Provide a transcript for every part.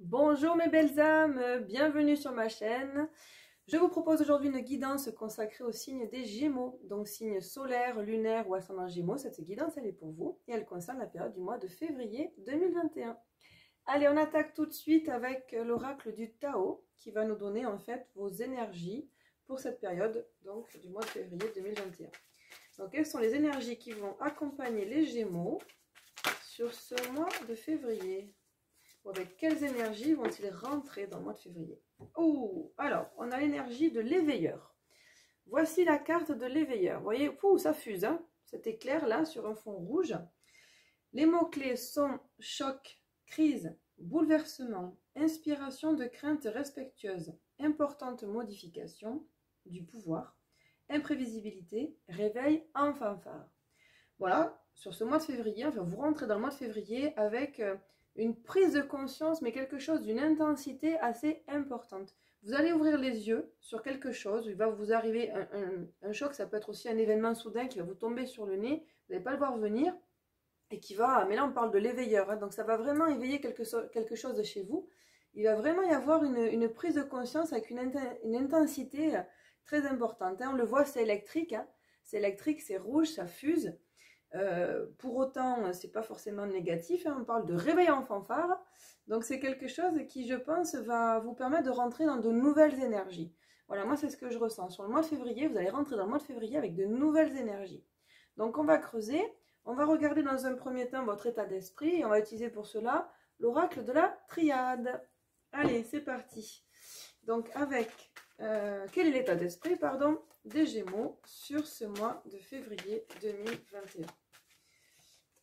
Bonjour mes belles âmes, bienvenue sur ma chaîne. Je vous propose aujourd'hui une guidance consacrée au signe des Gémeaux, donc signe solaire, lunaire ou ascendant Gémeaux. Cette guidance elle est pour vous et elle concerne la période du mois de février 2021. Allez, on attaque tout de suite avec l'oracle du Tao qui va nous donner en fait vos énergies pour cette période donc du mois de février 2021. Donc quelles sont les énergies qui vont accompagner les Gémeaux sur ce mois de février? Avec quelles énergies vont-ils rentrer dans le mois de février? Oh, alors, on a l'énergie de l'éveilleur. Voici la carte de l'éveilleur. Vous voyez, ça fuse, hein? Cet éclair là sur un fond rouge. Les mots-clés sont choc, crise, bouleversement, inspiration de crainte respectueuse, importante modification du pouvoir, imprévisibilité, réveil en fanfare. Voilà, sur ce mois de février, enfin, vous rentrez dans le mois de février avec une prise de conscience, mais quelque chose d'une intensité assez importante. Vous allez ouvrir les yeux sur quelque chose, il va vous arriver un choc, ça peut être aussi un événement soudain qui va vous tomber sur le nez, vous n'allez pas le voir venir, et qui va, mais là on parle de l'éveilleur, hein, donc ça va vraiment éveiller quelque chose de chez vous. Il va vraiment y avoir une prise de conscience avec une intensité très importante. Hein. On le voit, c'est électrique, hein. C'est électrique, c'est rouge, ça fuse. Pour autant, c'est pas forcément négatif, hein, on parle de réveil en fanfare, donc c'est quelque chose qui, je pense, va vous permettre de rentrer dans de nouvelles énergies. Voilà, moi c'est ce que je ressens. Sur le mois de février, vous allez rentrer dans le mois de février avec de nouvelles énergies. Donc on va creuser, on va regarder dans un premier temps votre état d'esprit, et on va utiliser pour cela l'oracle de la triade. Allez, c'est parti. Donc avec, quel est l'état d'esprit, pardon, des Gémeaux sur ce mois de février 2021?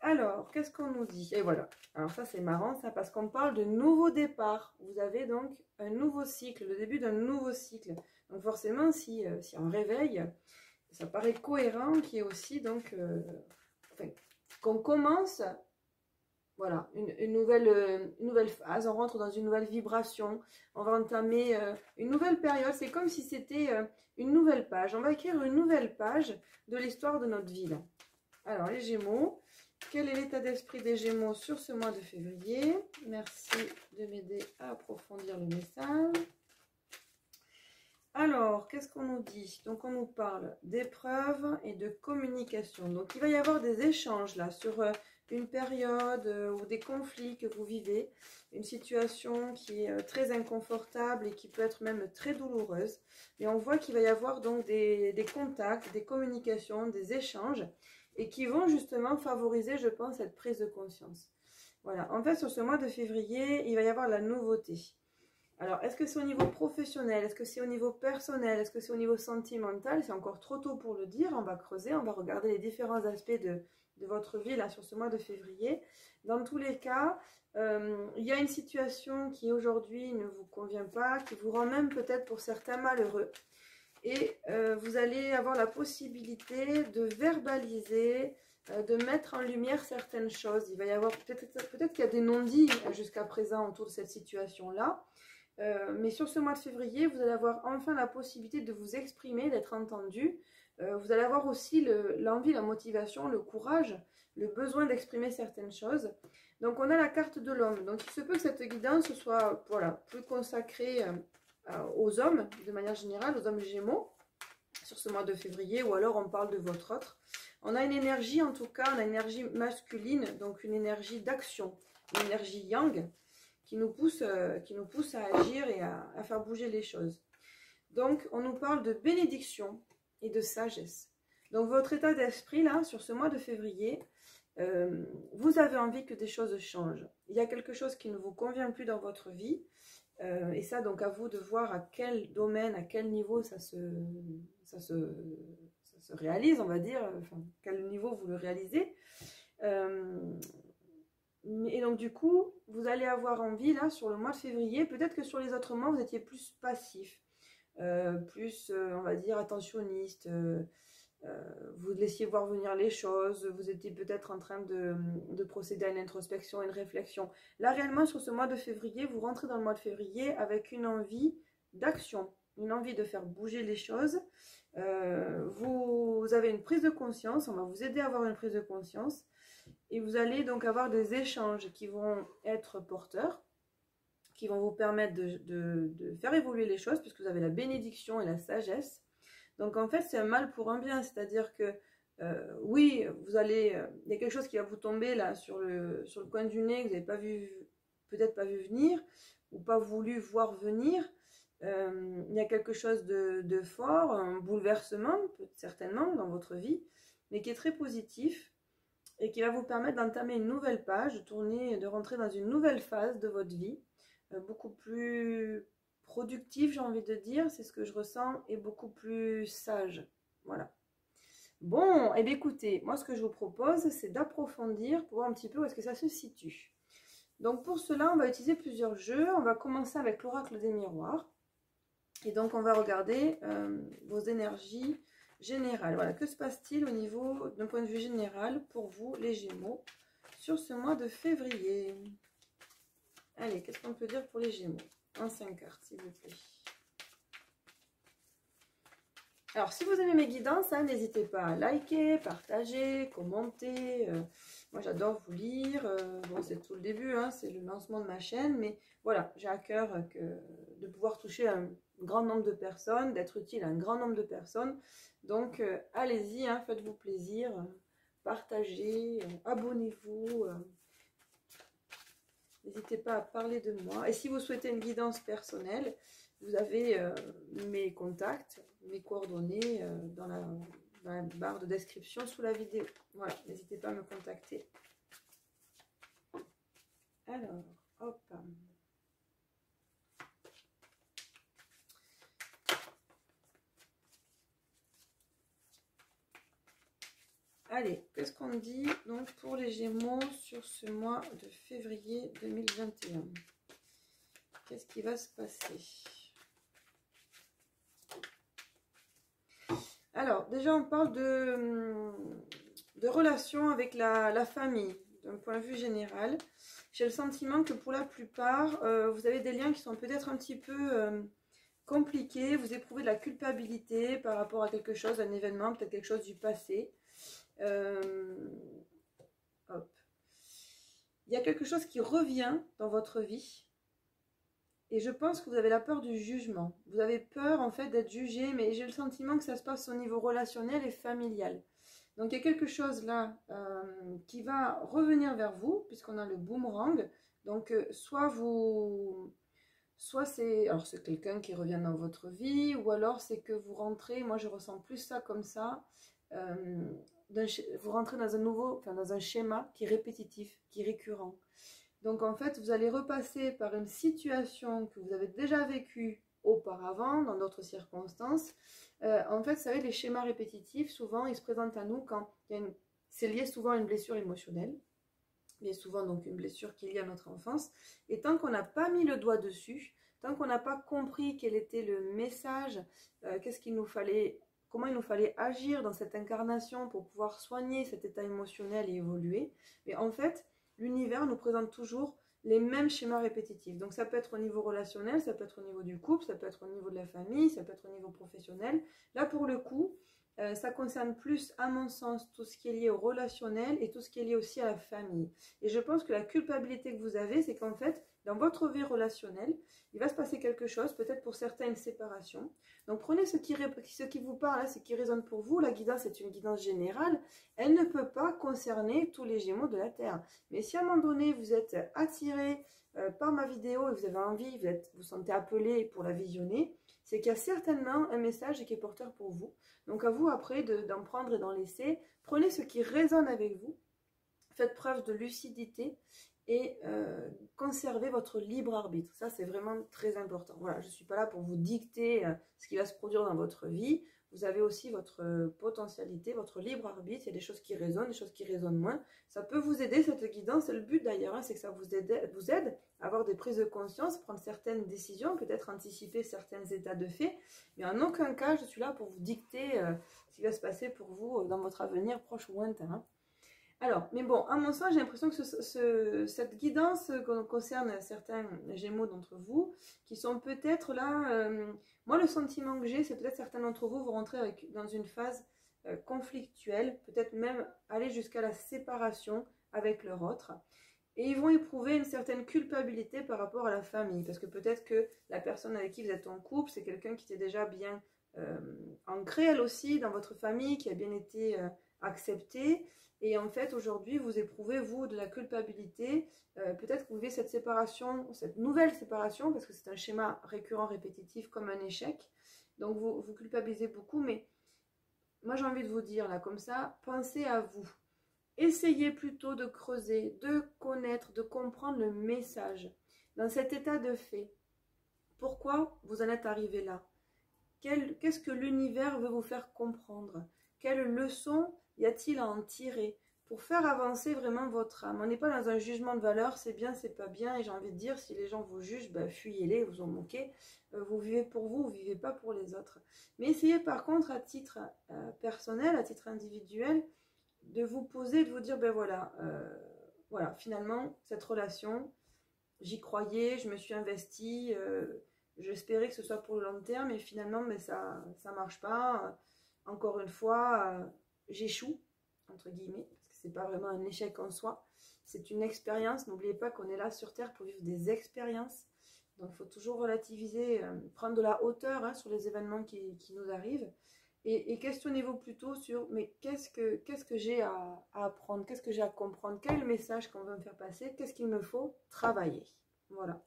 Alors, qu'est-ce qu'on nous dit? Et voilà. Alors ça, c'est marrant, ça, parce qu'on parle de nouveau départ. Vous avez donc un nouveau cycle, le début d'un nouveau cycle. Donc forcément, si on réveille, ça paraît cohérent qu'il y ait aussi, donc, enfin, qu'on commence, voilà, une nouvelle phase. On rentre dans une nouvelle vibration. On va entamer une nouvelle période. C'est comme si c'était une nouvelle page. On va écrire une nouvelle page de l'histoire de notre vie, là. Alors, les Gémeaux. Quel est l'état d'esprit des Gémeaux sur ce mois de février? Merci de m'aider à approfondir le message. Alors, qu'est-ce qu'on nous dit? Donc, on nous parle d'épreuves et de communication. Donc, il va y avoir des échanges là sur une période ou des conflits que vous vivez. Une situation qui est très inconfortable et qui peut être même très douloureuse. Mais on voit qu'il va y avoir donc des contacts, des communications, des échanges, et qui vont justement favoriser, je pense, cette prise de conscience. Voilà, en fait, sur ce mois de février, il va y avoir la nouveauté. Alors, est-ce que c'est au niveau professionnel? Est-ce que c'est au niveau personnel? Est-ce que c'est au niveau sentimental? C'est encore trop tôt pour le dire, on va creuser, on va regarder les différents aspects de votre vie là, sur ce mois de février. Dans tous les cas, il y a une situation qui aujourd'hui ne vous convient pas, qui vous rend même peut-être pour certains malheureux. Et vous allez avoir la possibilité de verbaliser, de mettre en lumière certaines choses. Il va y avoir peut-être qu'il y a des non-dits jusqu'à présent autour de cette situation-là. Mais sur ce mois de février, vous allez avoir enfin la possibilité de vous exprimer, d'être entendu. Vous allez avoir aussi l'envie, la motivation, le courage, le besoin d'exprimer certaines choses. Donc on a la carte de l'homme. Donc il se peut que cette guidance soit voilà, plus consacrée aux hommes, de manière générale, aux hommes Gémeaux, sur ce mois de février, ou alors on parle de votre autre. On a une énergie, en tout cas, on a une énergie masculine, donc une énergie d'action, une énergie yang, qui nous pousse à agir et à faire bouger les choses. Donc, on nous parle de bénédiction et de sagesse. Donc, votre état d'esprit, là, sur ce mois de février, vous avez envie que des choses changent. Il y a quelque chose qui ne vous convient plus dans votre vie, et ça, donc, à vous de voir à quel domaine, à quel niveau ça se réalise, on va dire, enfin, quel niveau vous le réalisez. Et donc, du coup, vous allez avoir envie, là, sur le mois de février, peut-être que sur les autres mois, vous étiez plus passif, on va dire, attentionniste, vous laissiez voir venir les choses, vous étiez peut-être en train de procéder à une introspection, une réflexion. Là, réellement, sur ce mois de février, vous rentrez dans le mois de février avec une envie d'action, une envie de faire bouger les choses. Vous avez une prise de conscience, on va vous aider à avoir une prise de conscience. Et vous allez donc avoir des échanges qui vont être porteurs, qui vont vous permettre de faire évoluer les choses, puisque vous avez la bénédiction et la sagesse. Donc en fait, c'est un mal pour un bien, c'est-à-dire que oui, vous allez, il y a quelque chose qui va vous tomber là sur le coin du nez que vous n'avez pas vu, peut-être pas vu venir, ou pas voulu voir venir. Il y a quelque chose de fort, un bouleversement, certainement, dans votre vie, mais qui est très positif et qui va vous permettre d'entamer une nouvelle page, de rentrer dans une nouvelle phase de votre vie, beaucoup plus productive, j'ai envie de dire, c'est ce que je ressens, et beaucoup plus sage. Voilà. Bon, et bien écoutez, moi ce que je vous propose, c'est d'approfondir pour voir un petit peu où est-ce que ça se situe. Donc pour cela, on va utiliser plusieurs jeux. On va commencer avec l'oracle des miroirs. Et donc on va regarder vos énergies générales. Voilà, que se passe-t-il au niveau d'un point de vue général pour vous, les Gémeaux, sur ce mois de février? Allez, qu'est-ce qu'on peut dire pour les Gémeaux? En 5 cartes, s'il vous plaît. Alors, si vous aimez mes guidances, hein, n'hésitez pas à liker, partager, commenter. Moi, j'adore vous lire. Bon, c'est tout le début, hein, c'est le lancement de ma chaîne. Mais voilà, j'ai à cœur de pouvoir toucher un grand nombre de personnes, d'être utile à un grand nombre de personnes. Donc, allez-y, hein, faites-vous plaisir. Partagez, abonnez-vous. N'hésitez pas à parler de moi. Et si vous souhaitez une guidance personnelle, vous avez mes contacts, mes coordonnées dans la barre de description sous la vidéo. Voilà, n'hésitez pas à me contacter. Alors, hop. Allez, qu'est-ce qu'on dit donc pour les Gémeaux sur ce mois de février 2021? Qu'est-ce qui va se passer? Alors, déjà, on parle de relations avec la famille, d'un point de vue général. J'ai le sentiment que pour la plupart, vous avez des liens qui sont peut-être un petit peu compliqués. Vous éprouvez de la culpabilité par rapport à quelque chose, un événement, peut-être quelque chose du passé. Hop. Il y a quelque chose qui revient dans votre vie. Et je pense que vous avez la peur du jugement. Vous avez peur en fait d'être jugé, mais j'ai le sentiment que ça se passe au niveau relationnel et familial. Donc il y a quelque chose là qui va revenir vers vous, puisqu'on a le boomerang. Donc soit c'est quelqu'un qui revient dans votre vie, ou alors c'est que vous rentrez, moi je ressens plus ça comme ça, vous rentrez dans dans un schéma qui est répétitif, qui est récurrent. Donc en fait, vous allez repasser par une situation que vous avez déjà vécue auparavant, dans d'autres circonstances. En fait, vous savez, les schémas répétitifs, souvent, ils se présentent à nous quand c'est lié souvent à une blessure émotionnelle. Il y a souvent donc une blessure qui est liée à notre enfance. Et tant qu'on n'a pas mis le doigt dessus, tant qu'on n'a pas compris quel était le message, comment il nous fallait agir dans cette incarnation pour pouvoir soigner cet état émotionnel et évoluer, mais en fait, l'univers nous présente toujours les mêmes schémas répétitifs. Donc ça peut être au niveau relationnel, ça peut être au niveau du couple, ça peut être au niveau de la famille, ça peut être au niveau professionnel. Là, pour le coup, ça concerne plus, à mon sens, tout ce qui est lié au relationnel et tout ce qui est lié aussi à la famille. Et je pense que la culpabilité que vous avez, c'est qu'en fait, dans votre vie relationnelle, il va se passer quelque chose, peut-être pour certains une séparation. Donc prenez ce qui vous parle, ce qui résonne pour vous. La guidance est une guidance générale. Elle ne peut pas concerner tous les Gémeaux de la Terre. Mais si à un moment donné, vous êtes attiré par ma vidéo et vous avez envie, vous sentez appelé pour la visionner, c'est qu'il y a certainement un message qui est porteur pour vous. Donc à vous après d'en prendre et d'en laisser. Prenez ce qui résonne avec vous. Faites preuve de lucidité et conservez votre libre arbitre. Ça, c'est vraiment très important. Voilà, je ne suis pas là pour vous dicter ce qui va se produire dans votre vie. Vous avez aussi votre potentialité, votre libre arbitre. Il y a des choses qui résonnent, des choses qui résonnent moins. Ça peut vous aider, cette guidance. C'est le but d'ailleurs, hein, c'est que ça vous aide à avoir des prises de conscience, prendre certaines décisions, peut-être anticiper certains états de fait. Mais en aucun cas, je suis là pour vous dicter ce qui va se passer pour vous dans votre avenir proche ou lointain. Hein. Alors, mais bon, à mon sens, j'ai l'impression que cette guidance concerne certains Gémeaux d'entre vous qui sont peut-être là. Moi, le sentiment que j'ai, c'est peut-être certains d'entre vous vont rentrer dans une phase conflictuelle, peut-être même aller jusqu'à la séparation avec leur autre. Et ils vont éprouver une certaine culpabilité par rapport à la famille. Parce que peut-être que la personne avec qui vous êtes en couple, c'est quelqu'un qui était déjà bien ancré, elle aussi, dans votre famille, qui a bien été acceptée. Et en fait, aujourd'hui, vous éprouvez, vous, de la culpabilité. Peut-être que vous vivez cette séparation, cette nouvelle séparation, parce que c'est un schéma récurrent, répétitif, comme un échec. Donc, vous culpabilisez beaucoup. Mais moi, j'ai envie de vous dire, là, comme ça, pensez à vous. Essayez plutôt de creuser, de connaître, de comprendre le message. Dans cet état de fait, pourquoi vous en êtes arrivé là? Qu'est-ce que l'univers veut vous faire comprendre? Quelle leçon y a-t-il à en tirer pour faire avancer vraiment votre âme? On n'est pas dans un jugement de valeur, c'est bien, c'est pas bien. Et j'ai envie de dire, si les gens vous jugent, ben, fuyez-les, vous en moquez. Vous vivez pour vous, vous ne vivez pas pour les autres. Mais essayez par contre, à titre personnel, à titre individuel, de vous poser, de vous dire, ben voilà, voilà, finalement, cette relation, j'y croyais, je me suis investie, j'espérais que ce soit pour le long terme, et finalement, mais ça marche pas. Encore une fois, j'échoue, entre guillemets, parce que c'est pas vraiment un échec en soi, c'est une expérience. N'oubliez pas qu'on est là sur Terre pour vivre des expériences. Donc, il faut toujours relativiser, prendre de la hauteur sur les événements qui nous arrivent. Et questionnez-vous plutôt sur, mais qu'est-ce que j'ai à apprendre, qu'est-ce que j'ai à comprendre, quel est le message qu'on veut me faire passer, qu'est-ce qu'il me faut travailler. Voilà.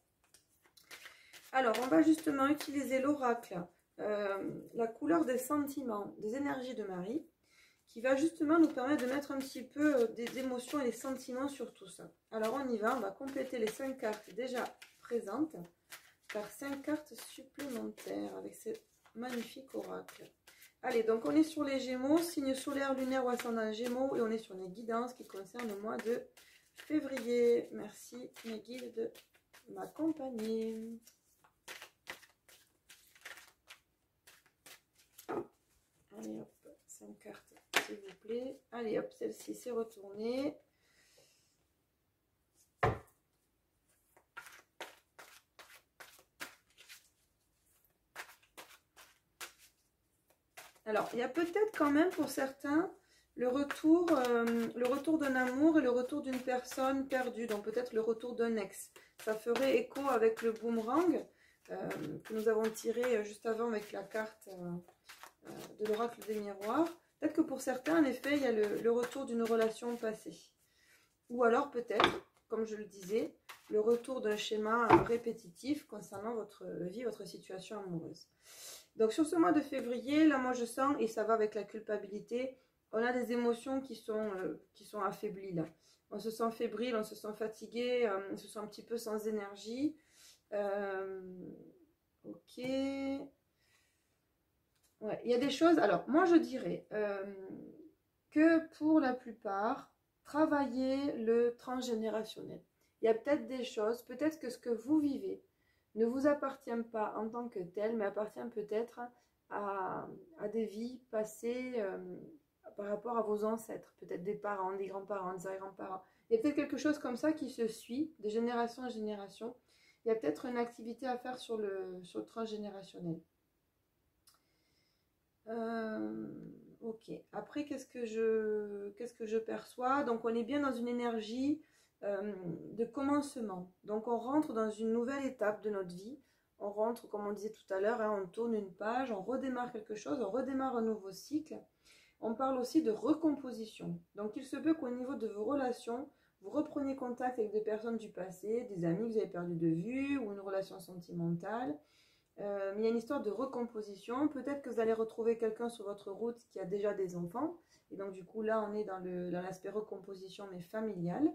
Alors, on va justement utiliser l'oracle, la couleur des sentiments, des énergies de Marie, qui va justement nous permettre de mettre un petit peu des émotions et des sentiments sur tout ça. Alors, on y va, on va compléter les 5 cartes déjà présentes par 5 cartes supplémentaires avec ce magnifique oracle. Allez, donc on est sur les Gémeaux, signe solaire, lunaire ou ascendant Gémeaux, et on est sur les guidances qui concernent le mois de février. Merci mes guides de m'accompagner. Allez hop, 5 cartes s'il vous plaît. Allez hop, celle-ci c'est retourné. Alors, il y a peut-être quand même pour certains le retour d'un amour et le retour d'une personne perdue. Donc peut-être le retour d'un ex. Ça ferait écho avec le boomerang que nous avons tiré juste avant avec la carte de l'oracle des miroirs. Peut-être que pour certains, en effet, il y a le retour d'une relation passée. Ou alors peut-être, comme je le disais, le retour d'un schéma répétitif concernant votre vie, votre situation amoureuse. Donc sur ce mois de février, là moi je sens, et ça va avec la culpabilité, on a des émotions qui sont affaiblies là. On se sent fébrile, on se sent fatigué, on se sent un petit peu sans énergie. Ok. Ouais, il y a des choses, alors moi je dirais que pour la plupart, travailler le transgénérationnel. Il y a peut-être des choses, peut-être que ce que vous vivez ne vous appartient pas en tant que tel, mais appartient peut-être à des vies passées par rapport à vos ancêtres, peut-être des parents, des grands-parents, des arrière-grands-parents. Il y a peut-être quelque chose comme ça qui se suit de génération en génération. Il y a peut-être une activité à faire sur le transgénérationnel. Ok, après qu'est-ce que je perçois? Donc on est bien dans une énergie de commencement. Donc on rentre dans une nouvelle étape de notre vie. On rentre, comme on disait tout à l'heure, on tourne une page, on redémarre quelque chose, on redémarre un nouveau cycle. On parle aussi de recomposition. Donc il se peut qu'au niveau de vos relations, vous repreniez contact avec des personnes du passé, des amis que vous avez perdu de vue ou une relation sentimentale. Mais il y a une histoire de recomposition. Peut-être que vous allez retrouver quelqu'un sur votre route qui a déjà des enfants. Et donc du coup là on est dans l'aspect recomposition mais familial.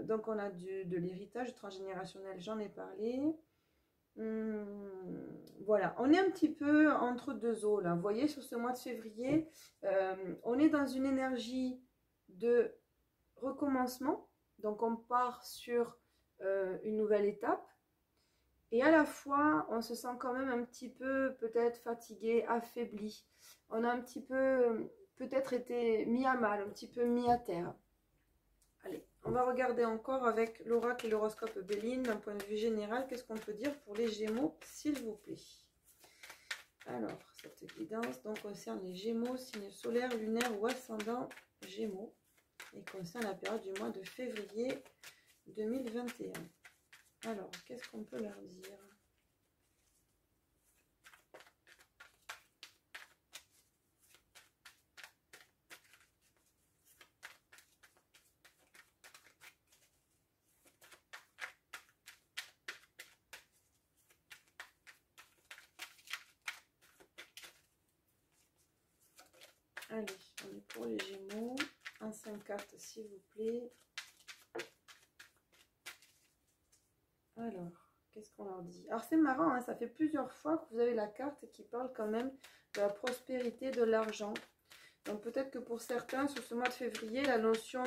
Donc on a de l'héritage transgénérationnel, j'en ai parlé. Voilà, on est un petit peu entre deux eaux là. Vous voyez, sur ce mois de février, on est dans une énergie de recommencement. Donc on part sur une nouvelle étape. Et à la fois, on se sent quand même un petit peu peut-être fatigué, affaibli. On a un petit peu peut-être été mis à mal, un petit peu mis à terre. Allez, on va regarder encore avec l'oracle et l'horoscope Béline d'un point de vue général. Qu'est-ce qu'on peut dire pour les Gémeaux, s'il vous plaît? Alors, cette guidance donc concerne les Gémeaux, signe solaire, lunaire ou ascendant Gémeaux. et concerne la période du mois de février 2021. Alors, qu'est-ce qu'on peut leur dire? Allez, on est pour les Gémeaux. Un 5 cartes, s'il vous plaît. Alors, qu'est-ce qu'on leur dit? Alors, c'est marrant, hein, ça fait plusieurs fois que vous avez la carte qui parle quand même de la prospérité, de l'argent. Donc, peut-être que pour certains, sur ce mois de février, la notion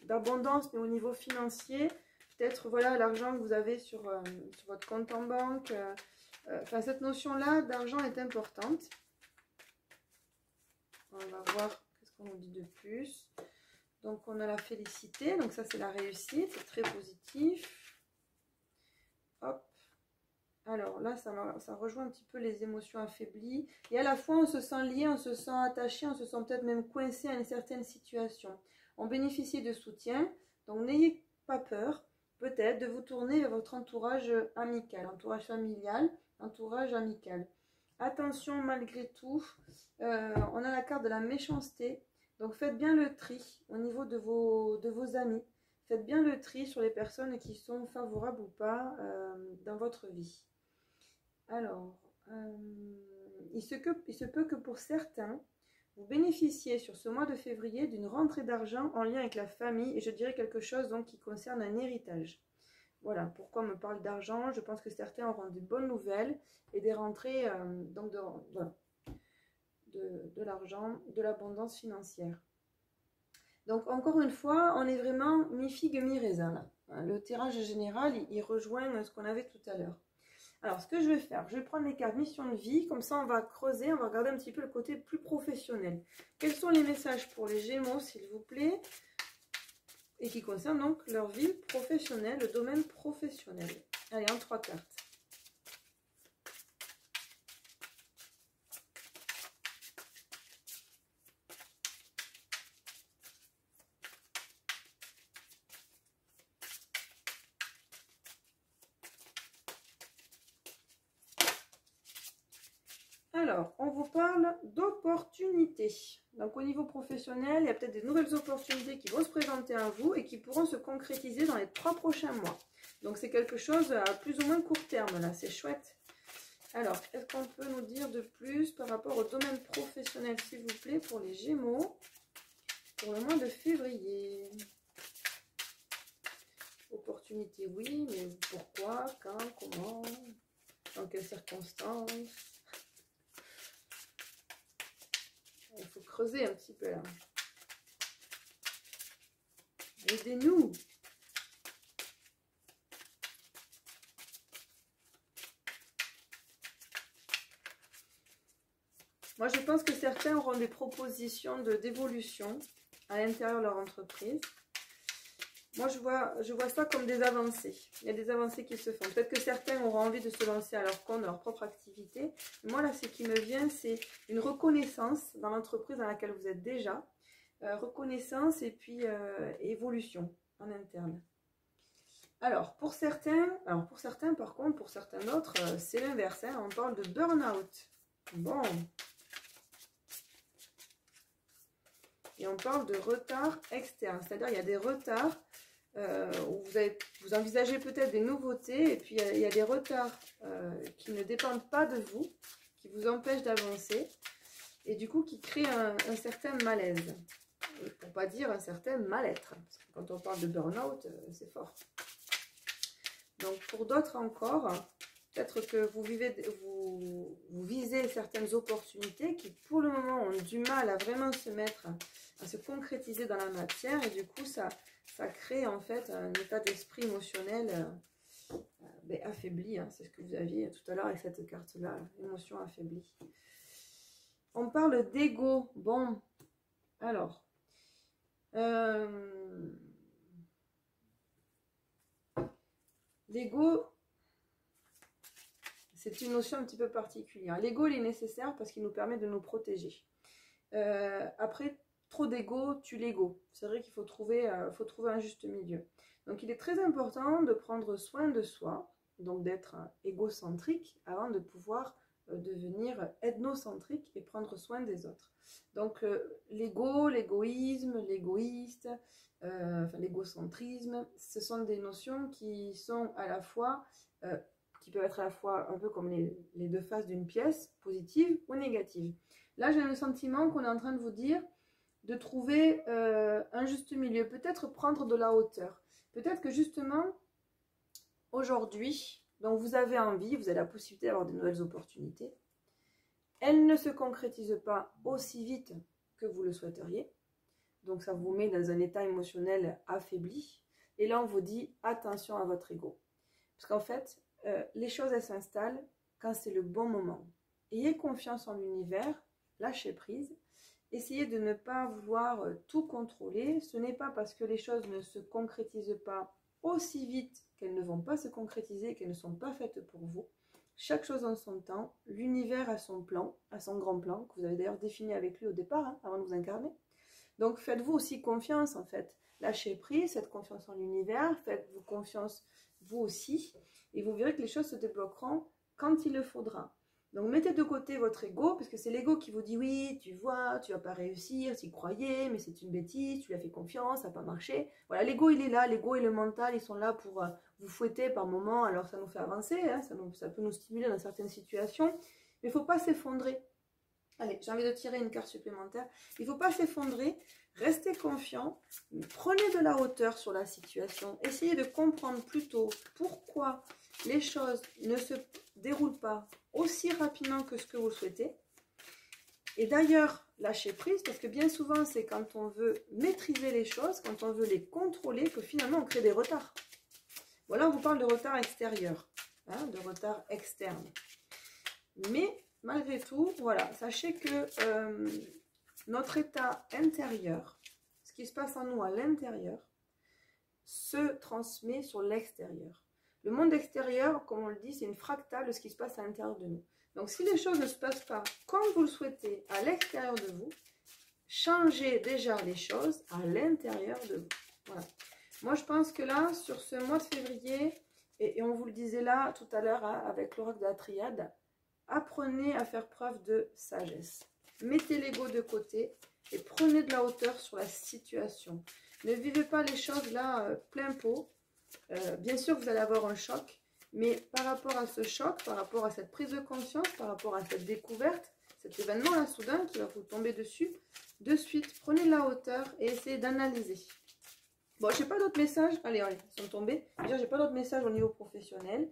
d'abondance, mais au niveau financier, peut-être, voilà, l'argent que vous avez sur votre compte en banque. Enfin, cette notion-là d'argent est importante. On va voir qu'est-ce qu'on nous dit de plus. Donc, on a la félicité. Donc, ça, c'est la réussite. C'est très positif. Hop. Alors, là, ça rejoint un petit peu les émotions affaiblies. Et à la fois, on se sent lié, on se sent attaché, on se sent peut-être même coincé à une certaine situation. On bénéficie de soutien. Donc, n'ayez pas peur, peut-être, de vous tourner vers votre entourage amical, entourage familial, entourage amical. Attention, malgré tout, on a la carte de la méchanceté. Donc, faites bien le tri au niveau de vos amis. Faites bien le tri sur les personnes qui sont favorables ou pas dans votre vie. Alors, il se peut que pour certains, vous bénéficiez sur ce mois de février d'une rentrée d'argent en lien avec la famille. Et je dirais quelque chose donc, qui concerne un héritage. Voilà, pourquoi on me parle d'argent? Je pense que certains auront de bonnes nouvelles et des rentrées donc de l'argent, de l'abondance financière. Donc, encore une fois, on est vraiment mi-figue, mi-raisin là. Le tirage général, il rejoint ce qu'on avait tout à l'heure. Alors, ce que je vais faire, je vais prendre les cartes mission de vie, comme ça on va creuser, on va regarder un petit peu le côté plus professionnel. Quels sont les messages pour les Gémeaux, s'il vous plaît? Et qui concernent donc leur vie professionnelle, le domaine professionnel. Allez, en 3 cartes. Alors, on vous parle d'opportunités. Donc, au niveau professionnel, il y a peut-être des nouvelles opportunités qui vont se présenter à vous et qui pourront se concrétiser dans les 3 prochains mois. Donc, c'est quelque chose à plus ou moins court terme, là. C'est chouette. Alors, qu'est-ce qu'on peut nous dire de plus par rapport au domaine professionnel, s'il vous plaît, pour les Gémeaux, pour le mois de février? Opportunité, oui, mais pourquoi, quand, comment, dans quelles circonstances? Il faut creuser un petit peu là. Aidez-nous. Moi, je pense que certains auront des propositions d'évolution à l'intérieur de leur entreprise. Moi, je vois ça comme des avancées. Il y a des avancées qui se font. Peut-être que certains auront envie de se lancer à leur compte, dans leur propre activité. Moi, là, ce qui me vient, c'est une reconnaissance dans l'entreprise dans laquelle vous êtes déjà. Reconnaissance et puis évolution en interne. Alors, pour certains, par contre, pour certains autres, c'est l'inverse. Hein, on parle de burn-out. Bon. Et on parle de retard externe. C'est-à-dire, il y a des retards où vous envisagez peut-être des nouveautés. Et puis, il y a des retards qui ne dépendent pas de vous, qui vous empêchent d'avancer. Et du coup, qui créent un certain malaise. Pour ne pas dire un certain mal-être. Parce que quand on parle de burn-out, c'est fort. Donc, pour d'autres encore, peut-être que vous visez certaines opportunités qui, pour le moment, ont du mal à vraiment à se concrétiser dans la matière. Et du coup, ça crée en fait un état d'esprit émotionnel affaibli. Hein. C'est ce que vous aviez tout à l'heure avec cette carte-là, émotion affaiblie. On parle d'ego. Bon, alors... l'ego, c'est une notion un petit peu particulière. L'ego, il est nécessaire parce qu'il nous permet de nous protéger. Après, trop d'ego tue l'ego. C'est vrai qu'il faut trouver un juste milieu. Donc il est très important de prendre soin de soi, donc d'être égocentrique avant de pouvoir devenir ethnocentrique et prendre soin des autres. Donc l'ego, l'égoïsme, l'égoïste, l'égocentrisme, ce sont des notions qui sont à la fois, qui peuvent être à la fois un peu comme les deux faces d'une pièce, positive ou négative. Là, j'ai le sentiment qu'on est en train de vous dire de trouver un juste milieu, peut-être prendre de la hauteur. Peut-être que justement, aujourd'hui, donc vous avez envie, vous avez la possibilité d'avoir de nouvelles opportunités. Elles ne se concrétisent pas aussi vite que vous le souhaiteriez. Donc ça vous met dans un état émotionnel affaibli. Et là, on vous dit attention à votre ego. Parce qu'en fait, les choses, elles s'installent quand c'est le bon moment. Ayez confiance en l'univers, lâchez prise. Essayez de ne pas vouloir tout contrôler. Ce n'est pas parce que les choses ne se concrétisent pas aussi vite qu'elles ne vont pas se concrétiser, qu'elles ne sont pas faites pour vous. Chaque chose en son temps. L'univers a son plan, a son grand plan, que vous avez d'ailleurs défini avec lui au départ, hein, avant de vous incarner. Donc faites-vous aussi confiance en fait. Lâchez prise, faites confiance en l'univers, faites-vous confiance vous aussi. Et vous verrez que les choses se débloqueront quand il le faudra. Donc mettez de côté votre ego, parce que c'est l'ego qui vous dit oui, tu vois, tu vas pas réussir, tu y croyais, mais c'est une bêtise, tu lui as fait confiance, ça n'a pas marché. Voilà, l'ego il est là, l'ego et le mental ils sont là pour vous fouetter par moments, alors ça nous fait avancer, hein, ça peut nous stimuler dans certaines situations, mais il ne faut pas s'effondrer. Allez, j'ai envie de tirer une carte supplémentaire. Il ne faut pas s'effondrer, restez confiant, prenez de la hauteur sur la situation, essayez de comprendre plutôt pourquoi les choses ne se déroulent pas aussi rapidement que ce que vous souhaitez. Et d'ailleurs, lâchez prise, parce que bien souvent, c'est quand on veut maîtriser les choses, quand on veut les contrôler, que finalement, on crée des retards. Voilà, on vous parle de retard extérieur, hein, de retard externe. Mais malgré tout, voilà, sachez que notre état intérieur, ce qui se passe en nous à l'intérieur, se transmet sur l'extérieur. Le monde extérieur, comme on le dit, c'est une fractale de ce qui se passe à l'intérieur de nous. Donc si les choses ne se passent pas comme vous le souhaitez à l'extérieur de vous, changez déjà les choses à l'intérieur de vous. Voilà. Moi, je pense que là, sur ce mois de février, et on vous le disait là tout à l'heure hein, avec l'oracle de la triade, apprenez à faire preuve de sagesse. Mettez l'ego de côté et prenez de la hauteur sur la situation. Ne vivez pas les choses là plein pot. Bien sûr, vous allez avoir un choc, mais par rapport à ce choc, par rapport à cette prise de conscience, par rapport à cette découverte, cet événement là soudain qui va vous tomber dessus, de suite, prenez de la hauteur et essayez d'analyser. Bon, j'ai pas d'autres messages. Allez, ils sont tombés. Déjà, j'ai pas d'autres messages au niveau professionnel.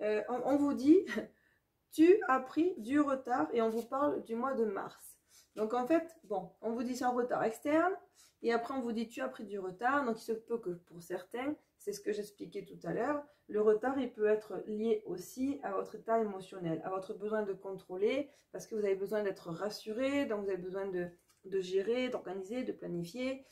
On vous dit, tu as pris du retard et on vous parle du mois de mars. Donc en fait, bon, on vous dit c'est un retard externe et après on vous dit tu as pris du retard. Donc il se peut que pour certains, c'est ce que j'expliquais tout à l'heure, le retard il peut être lié aussi à votre état émotionnel, à votre besoin de contrôler parce que vous avez besoin d'être rassuré, donc vous avez besoin de gérer, d'organiser, de planifier.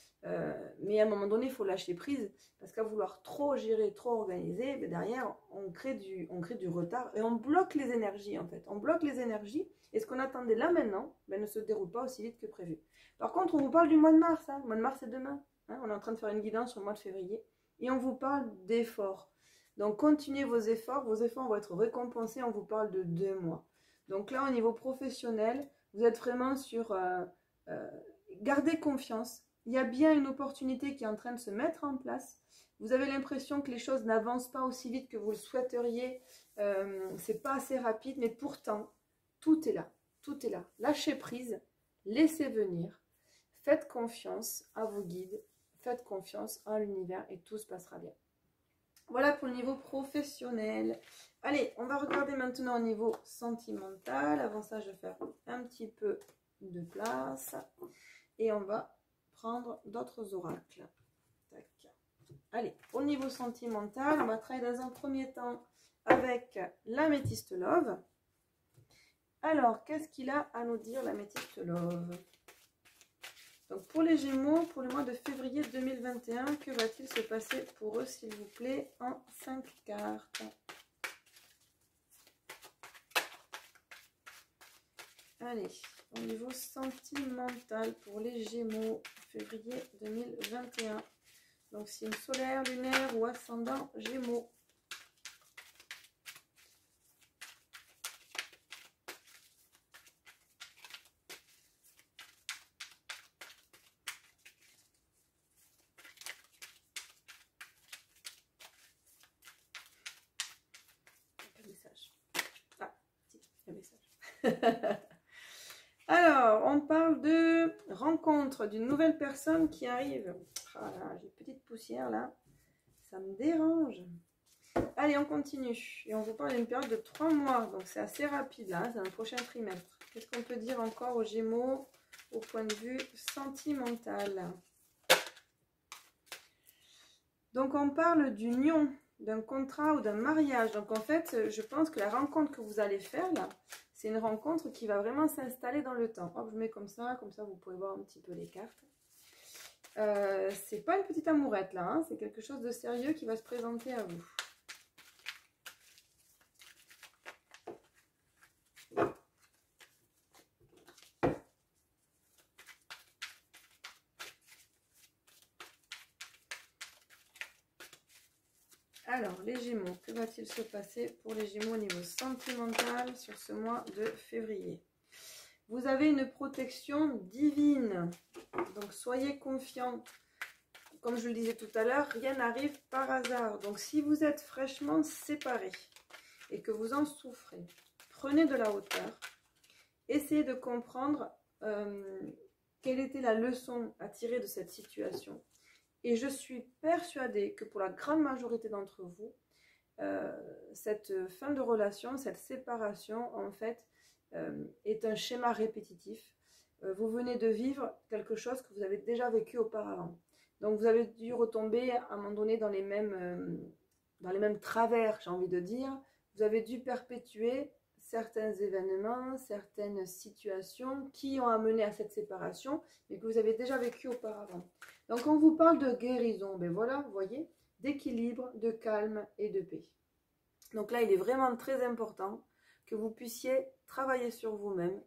Mais à un moment donné, il faut lâcher prise parce qu'à vouloir trop gérer, trop organiser, ben derrière, on crée du retard et on bloque les énergies en fait. On bloque les énergies et ce qu'on attendait là maintenant ben, ne se déroule pas aussi vite que prévu. Par contre, on vous parle du mois de mars. Hein. Le mois de mars, c'est demain. Hein. On est en train de faire une guidance sur le mois de février et on vous parle d'efforts. Donc, continuez vos efforts vont être récompensés. On vous parle de 2 mois. Donc là, au niveau professionnel, vous êtes vraiment sur... gardez confiance. Il y a bien une opportunité qui est en train de se mettre en place. Vous avez l'impression que les choses n'avancent pas aussi vite que vous le souhaiteriez. C'est pas assez rapide, mais pourtant, tout est là. Tout est là. Lâchez prise, laissez venir. Faites confiance à vos guides. Faites confiance en l'univers et tout se passera bien. Voilà pour le niveau professionnel. Allez, on va regarder maintenant au niveau sentimental. Avant ça, je vais faire un petit peu de place. Et on va prendre d'autres oracles. Tac. Allez, au niveau sentimental, on va travailler dans un premier temps avec l'améthyste love. Alors, qu'est-ce qu'il a à nous dire l'améthyste love? Donc, pour les Gémeaux, pour le mois de février 2021, que va-t-il se passer pour eux, s'il vous plaît, en 5 cartes? Allez, au niveau sentimental pour les Gémeaux, février 2021. Donc signe solaire, lunaire ou ascendant Gémeaux. Message. Ah, si, un message. Alors, on parle de rencontre d'une nouvelle personne qui arrive. Ah là, j'ai une petite poussière là. Ça me dérange. Allez, on continue. Et on vous parle d'une période de 3 mois. Donc, c'est assez rapide là. C'est un prochain trimestre. Qu'est-ce qu'on peut dire encore aux Gémeaux au point de vue sentimental? Donc, on parle d'union, d'un contrat ou d'un mariage. Donc, en fait, je pense que la rencontre que vous allez faire là, c'est une rencontre qui va vraiment s'installer dans le temps. Hop, je mets comme ça vous pouvez voir un petit peu les cartes. C'est pas une petite amourette là, hein, c'est quelque chose de sérieux qui va se présenter à vous. Alors, les Gémeaux, que va-t-il se passer pour les Gémeaux au niveau sentimental sur ce mois de février? Vous avez une protection divine, donc soyez confiants. Comme je le disais tout à l'heure, rien n'arrive par hasard. Donc, si vous êtes fraîchement séparés et que vous en souffrez, prenez de la hauteur, essayez de comprendre quelle était la leçon à tirer de cette situation. Et je suis persuadée que pour la grande majorité d'entre vous, cette fin de relation, cette séparation, en fait, est un schéma répétitif. Vous venez de vivre quelque chose que vous avez déjà vécu auparavant. Donc, vous avez dû retomber à un moment donné dans les mêmes travers, j'ai envie de dire. Vous avez dû perpétuer certains événements, certaines situations qui ont amené à cette séparation, mais que vous avez déjà vécu auparavant. Donc, on vous parle de guérison, ben voilà, vous voyez, d'équilibre, de calme et de paix. Donc là, il est vraiment très important que vous puissiez travailler sur vous-même,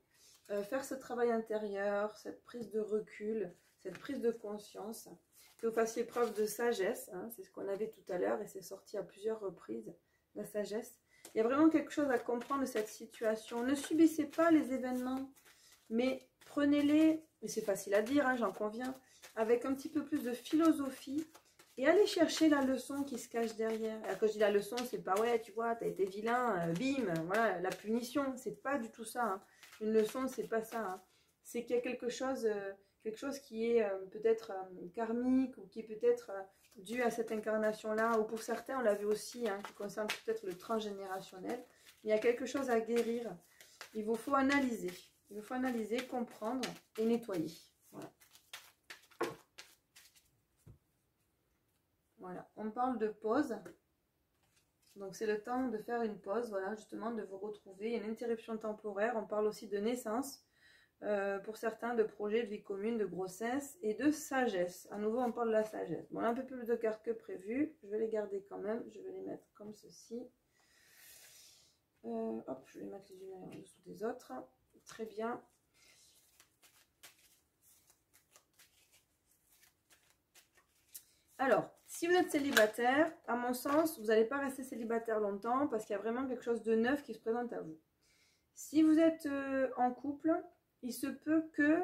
faire ce travail intérieur, cette prise de recul, cette prise de conscience, que vous fassiez preuve de sagesse, hein, c'est ce qu'on avait tout à l'heure et c'est sorti à plusieurs reprises, la sagesse. Il y a vraiment quelque chose à comprendre de cette situation. Ne subissez pas les événements, mais prenez-les, et c'est facile à dire, hein, j'en conviens, avec un petit peu plus de philosophie et allez chercher la leçon qui se cache derrière. Alors, quand je dis la leçon, c'est pas ouais, tu vois, t'as été vilain, bim, voilà, la punition, c'est pas du tout ça. Hein. Une leçon, c'est pas ça. Hein. C'est qu'il y a quelque chose qui est peut-être karmique ou qui est peut-être dû à cette incarnation-là, ou pour certains, on l'a vu aussi, hein, qui concerne peut-être le transgénérationnel. Il y a quelque chose à guérir. Il vous faut analyser. Il vous faut analyser, comprendre et nettoyer. Voilà. Voilà. On parle de pause. Donc, c'est le temps de faire une pause, voilà, justement, de vous retrouver. Une interruption temporaire. On parle aussi de naissance. Pour certains, de projets de vie commune, de grossesse et de sagesse. À nouveau, on parle de la sagesse. Bon, un peu plus de cartes que prévu. Je vais les garder quand même. Je vais les mettre comme ceci. Hop, je vais les mettre les unes en dessous des autres. Très bien. Alors, si vous êtes célibataire, à mon sens, vous n'allez pas rester célibataire longtemps parce qu'il y a vraiment quelque chose de neuf qui se présente à vous. Si vous êtes en couple, il se peut que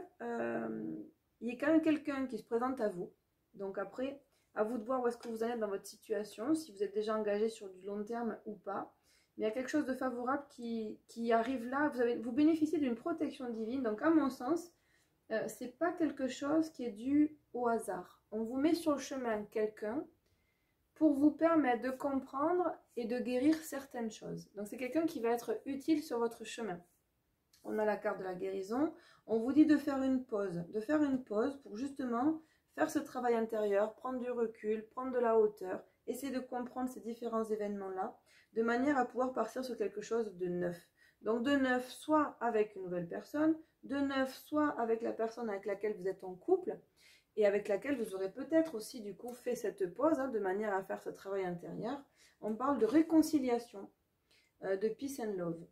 il y ait quand même quelqu'un qui se présente à vous. Donc après, à vous de voir où est-ce que vous en êtes dans votre situation, si vous êtes déjà engagé sur du long terme ou pas. Mais il y a quelque chose de favorable qui arrive là. Vous bénéficiez d'une protection divine. Donc à mon sens, c'est pas quelque chose qui est dû au hasard. On vous met sur le chemin quelqu'un pour vous permettre de comprendre et de guérir certaines choses. Donc c'est quelqu'un qui va être utile sur votre chemin. On a la carte de la guérison. On vous dit de faire une pause. De faire une pause pour justement faire ce travail intérieur, prendre du recul, prendre de la hauteur, essayer de comprendre ces différents événements-là, de manière à pouvoir partir sur quelque chose de neuf. Donc de neuf, soit avec une nouvelle personne, de neuf, soit avec la personne avec laquelle vous êtes en couple, et avec laquelle vous aurez peut-être aussi du coup fait cette pause, hein, de manière à faire ce travail intérieur. On parle de réconciliation, de peace and love.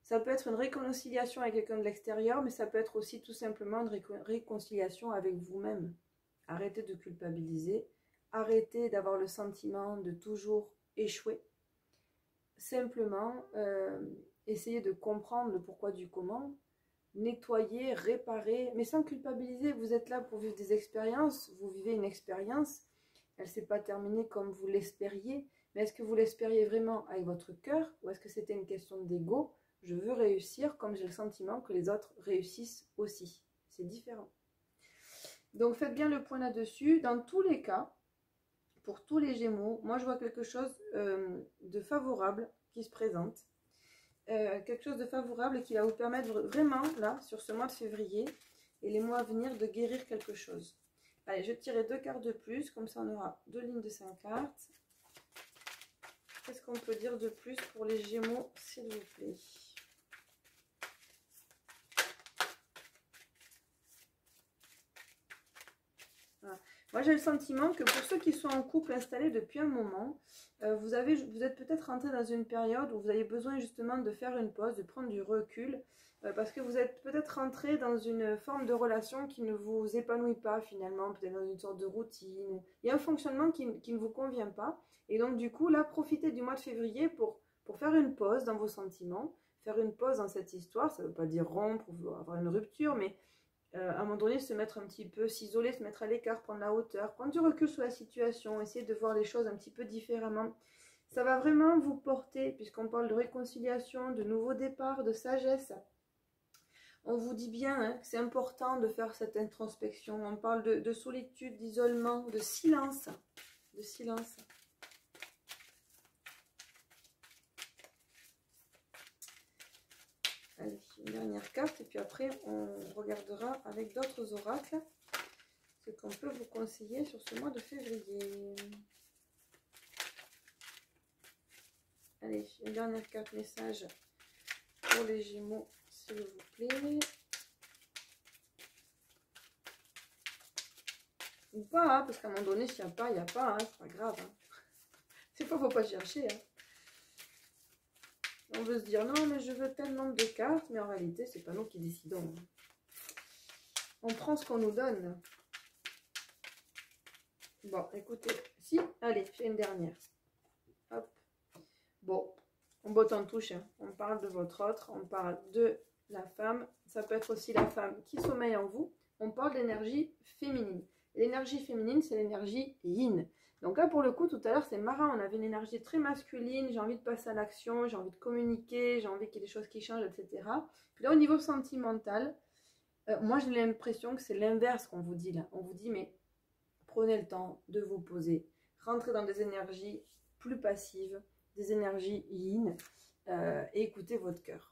Ça peut être une réconciliation avec quelqu'un de l'extérieur, mais ça peut être aussi tout simplement une réconciliation avec vous-même. Arrêtez de culpabiliser, arrêtez d'avoir le sentiment de toujours échouer. Simplement, essayez de comprendre le pourquoi du comment, nettoyer, réparer, mais sans culpabiliser. Vous êtes là pour vivre des expériences, vous vivez une expérience, elle ne s'est pas terminée comme vous l'espériez, mais est-ce que vous l'espériez vraiment avec votre cœur ou est-ce que c'était une question d'ego? Je veux réussir comme j'ai le sentiment que les autres réussissent aussi. C'est différent. Donc faites bien le point là-dessus. Dans tous les cas, pour tous les Gémeaux, moi je vois quelque chose de favorable qui se présente. Quelque chose de favorable et qui va vous permettre vraiment, là, sur ce mois de février et les mois à venir, de guérir quelque chose. Allez, je tirerai 2 cartes de plus, comme ça on aura 2 lignes de 5 cartes. Qu'est-ce qu'on peut dire de plus pour les Gémeaux, s'il vous plaît? Voilà. Moi, j'ai le sentiment que pour ceux qui sont en couple installés depuis un moment, vous êtes peut-être rentré dans une période où vous avez besoin justement de faire une pause, de prendre du recul, parce que vous êtes peut-être rentré dans une forme de relation qui ne vous épanouit pas finalement, peut-être dans une sorte de routine. Il y a un fonctionnement qui ne vous convient pas. Et donc du coup, là, profitez du mois de février pour faire une pause dans vos sentiments, faire une pause dans cette histoire. Ça ne veut pas dire rompre ou avoir une rupture, mais à un moment donné, se mettre un petit peu, s'isoler, se mettre à l'écart, prendre la hauteur, prendre du recul sur la situation, essayer de voir les choses un petit peu différemment. Ça va vraiment vous porter, puisqu'on parle de réconciliation, de nouveau départ, de sagesse. On vous dit bien hein, que c'est important de faire cette introspection. On parle de solitude, d'isolement, de silence. De silence. Allez, une dernière carte et puis après on regardera avec d'autres oracles ce qu'on peut vous conseiller sur ce mois de février. Allez, une dernière carte message pour les Gémeaux, s'il vous plaît. Ou pas, hein, parce qu'à un moment donné, s'il n'y a pas, il n'y a pas, hein, c'est pas grave. Hein. C'est pas, faut pas chercher. Hein. On veut se dire, non, mais je veux tel nombre de cartes, mais en réalité, c'est pas nous qui décidons. On prend ce qu'on nous donne. Bon, écoutez, si, allez, j'ai une dernière. Hop. Bon, on botte en touche, hein. On parle de votre autre, on parle de la femme. Ça peut être aussi la femme qui sommeille en vous. On parle d'énergie féminine. L'énergie féminine, c'est l'énergie yin. Donc là, pour le coup, tout à l'heure, c'est marrant. On avait une énergie très masculine. J'ai envie de passer à l'action, j'ai envie de communiquer, j'ai envie qu'il y ait des choses qui changent, etc. Puis là, au niveau sentimental, moi, j'ai l'impression que c'est l'inverse qu'on vous dit là. On vous dit, mais prenez le temps de vous poser. Rentrez dans des énergies plus passives, des énergies yin, et écoutez votre cœur.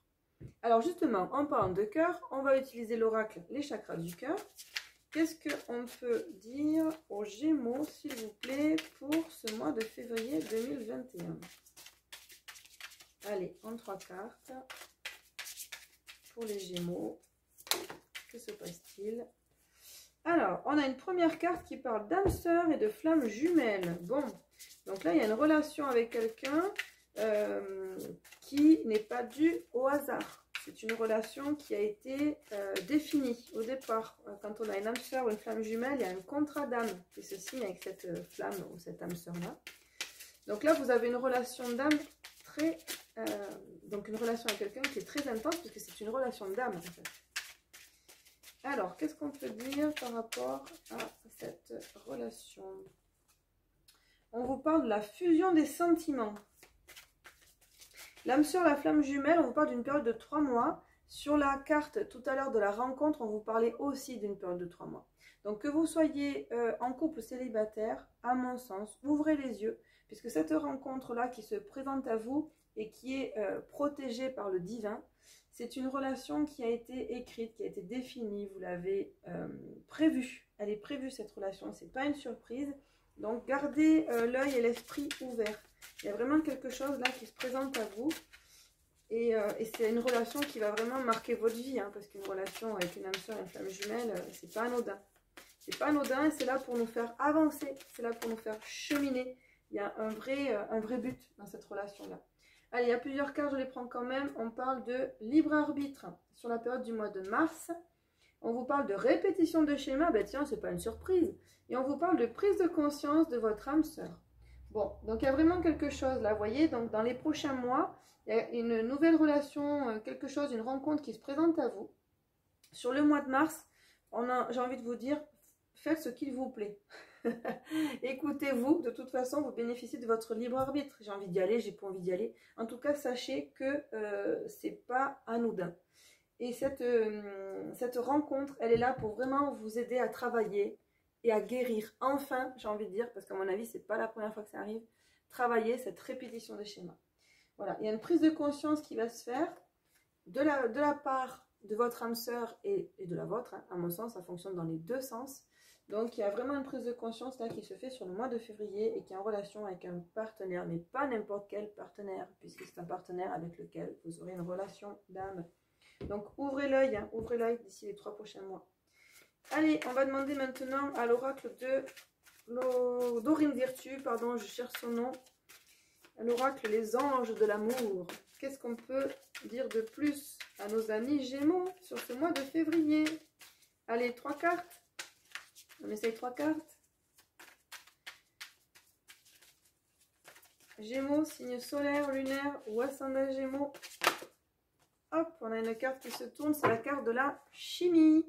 Alors justement, en parlant de cœur, on va utiliser l'oracle, les chakras du cœur. Qu'est-ce qu'on peut dire aux Gémeaux, s'il vous plaît, pour ce mois de février 2021? Allez, en 3 cartes. Pour les Gémeaux, que se passe-t-il? Alors, on a une première carte qui parle d'âme sœur et de flamme jumelle. Bon, donc là, il y a une relation avec quelqu'un qui n'est pas due au hasard. C'est une relation qui a été définie au départ. Quand on a une âme sœur ou une flamme jumelle, il y a un contrat d'âme qui se signe avec cette flamme ou cette âme sœur-là. Donc là, vous avez une relation d'âme très... donc une relation avec quelqu'un qui est très intense puisque c'est une relation d'âme en fait. Alors, qu'est-ce qu'on peut dire par rapport à cette relation? On vous parle de la fusion des sentiments. L'âme sœur, la flamme jumelle, on vous parle d'une période de 3 mois. Sur la carte tout à l'heure de la rencontre, on vous parlait aussi d'une période de 3 mois. Donc que vous soyez en couple célibataire, à mon sens, ouvrez les yeux, puisque cette rencontre-là qui se présente à vous et qui est protégée par le divin, c'est une relation qui a été écrite, qui a été définie, vous l'avez prévue. Elle est prévue cette relation, ce n'est pas une surprise. Donc gardez l'œil et l'esprit ouverts. Il y a vraiment quelque chose là qui se présente à vous. Et c'est une relation qui va vraiment marquer votre vie. Hein, parce qu'une relation avec une âme sœur et une flamme jumelle, c'est pas anodin. C'est pas anodin et c'est là pour nous faire avancer. C'est là pour nous faire cheminer. Il y a un vrai but dans cette relation-là. Allez, il y a plusieurs cartes, je les prends quand même. On parle de libre arbitre sur la période du mois de mars. On vous parle de répétition de schéma. Ben tiens, c'est pas une surprise. Et on vous parle de prise de conscience de votre âme sœur. Bon, donc il y a vraiment quelque chose là, vous voyez. Donc dans les prochains mois, il y a une nouvelle relation, quelque chose, une rencontre qui se présente à vous. Sur le mois de mars, j'ai envie de vous dire, faites ce qu'il vous plaît. Écoutez-vous, de toute façon, vous bénéficiez de votre libre arbitre. J'ai envie d'y aller, j'ai pas envie d'y aller. En tout cas, sachez que c'est pas anodin. Et cette rencontre, elle est là pour vraiment vous aider à travailler et à guérir. Enfin, j'ai envie de dire, parce qu'à mon avis, c'est pas la première fois que ça arrive, travailler cette répétition des schémas. Voilà, il y a une prise de conscience qui va se faire de la part de votre âme sœur et de la vôtre. Hein. À mon sens, ça fonctionne dans les deux sens. Donc, il y a vraiment une prise de conscience là qui se fait sur le mois de février et qui est en relation avec un partenaire, mais pas n'importe quel partenaire, puisque c'est un partenaire avec lequel vous aurez une relation d'âme. Donc, ouvrez l'œil, hein, ouvrez l'œil d'ici les 3 prochains mois. Allez, on va demander maintenant à l'oracle de Dorine Virtue, pardon, je cherche son nom, l'oracle Les Anges de l'amour. Qu'est-ce qu'on peut dire de plus à nos amis Gémeaux sur ce mois de février? Allez, 3 cartes. On essaye 3 cartes. Gémeaux, signe solaire, lunaire ou ascendant Gémeaux. Hop, on a une carte qui se tourne, c'est la carte de la chimie.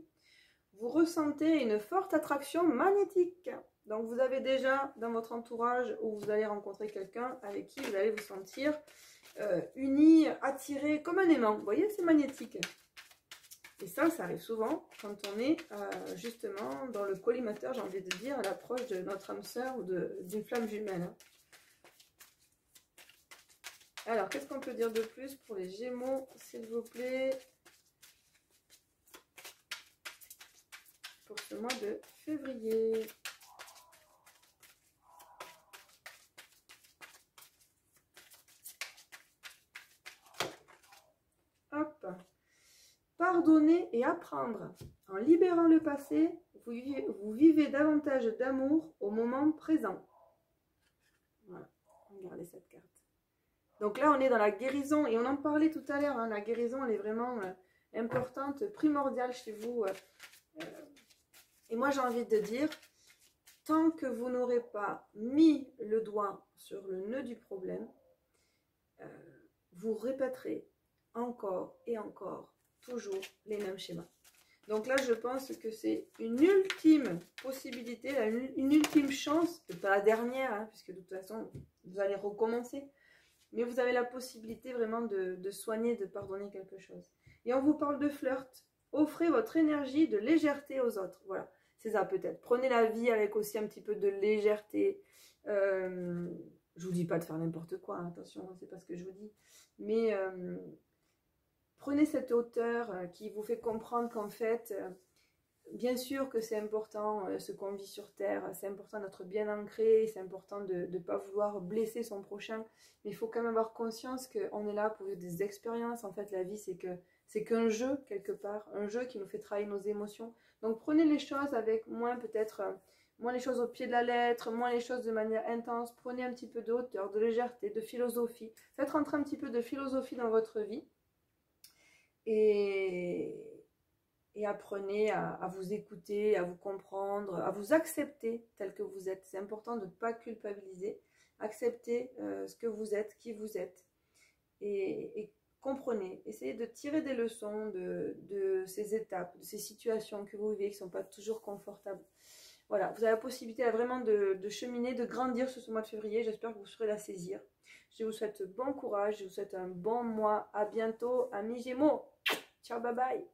Vous ressentez une forte attraction magnétique. Donc vous avez déjà dans votre entourage où vous allez rencontrer quelqu'un avec qui vous allez vous sentir unis, attirés comme un aimant. Vous voyez, c'est magnétique. Et ça arrive souvent quand on est justement dans le collimateur, j'ai envie de dire, à l'approche de notre âme sœur ou d'une flamme jumelle. Hein. Alors, qu'est-ce qu'on peut dire de plus pour les Gémeaux, s'il vous plaît, pour ce mois de février? Hop. Pardonner et apprendre. En libérant le passé, vous vivez davantage d'amour au moment présent. Voilà, regardez cette carte. Donc là, on est dans la guérison, et on en parlait tout à l'heure, hein, la guérison, elle est vraiment importante, primordiale chez vous. Et moi, j'ai envie de dire, tant que vous n'aurez pas mis le doigt sur le nœud du problème, vous répéterez encore et encore, toujours les mêmes schémas. Donc là, je pense que c'est une ultime possibilité, une ultime chance, pas la dernière, hein, puisque de toute façon, vous allez recommencer. Mais vous avez la possibilité vraiment de soigner, de pardonner quelque chose. Et on vous parle de flirt. Offrez votre énergie de légèreté aux autres. Voilà, c'est ça peut-être. Prenez la vie avec aussi un petit peu de légèreté. Je vous dis pas de faire n'importe quoi, hein, attention, c'est pas ce que je vous dis. Mais prenez cette hauteur qui vous fait comprendre qu'en fait, bien sûr que c'est important ce qu'on vit sur Terre, c'est important d'être bien ancré, c'est important de ne pas vouloir blesser son prochain, mais il faut quand même avoir conscience qu'on est là pour vivre des expériences. En fait, la vie, c'est qu'un jeu quelque part, un jeu qui nous fait travailler nos émotions. Donc prenez les choses avec moins peut-être, moins les choses au pied de la lettre, moins les choses de manière intense, prenez un petit peu de hauteur, de légèreté, de philosophie. Faites rentrer un petit peu de philosophie dans votre vie et apprenez à vous écouter, à vous comprendre, à vous accepter tel que vous êtes. C'est important de ne pas culpabiliser, accepter ce que vous êtes, qui vous êtes, et comprenez, essayez de tirer des leçons de ces étapes, de ces situations que vous vivez qui ne sont pas toujours confortables. Voilà, vous avez la possibilité là, vraiment de cheminer, de grandir sur ce mois de février. J'espère que vous saurez la saisir. Je vous souhaite bon courage, je vous souhaite un bon mois. À bientôt, amis Gémeaux. Ciao, bye bye.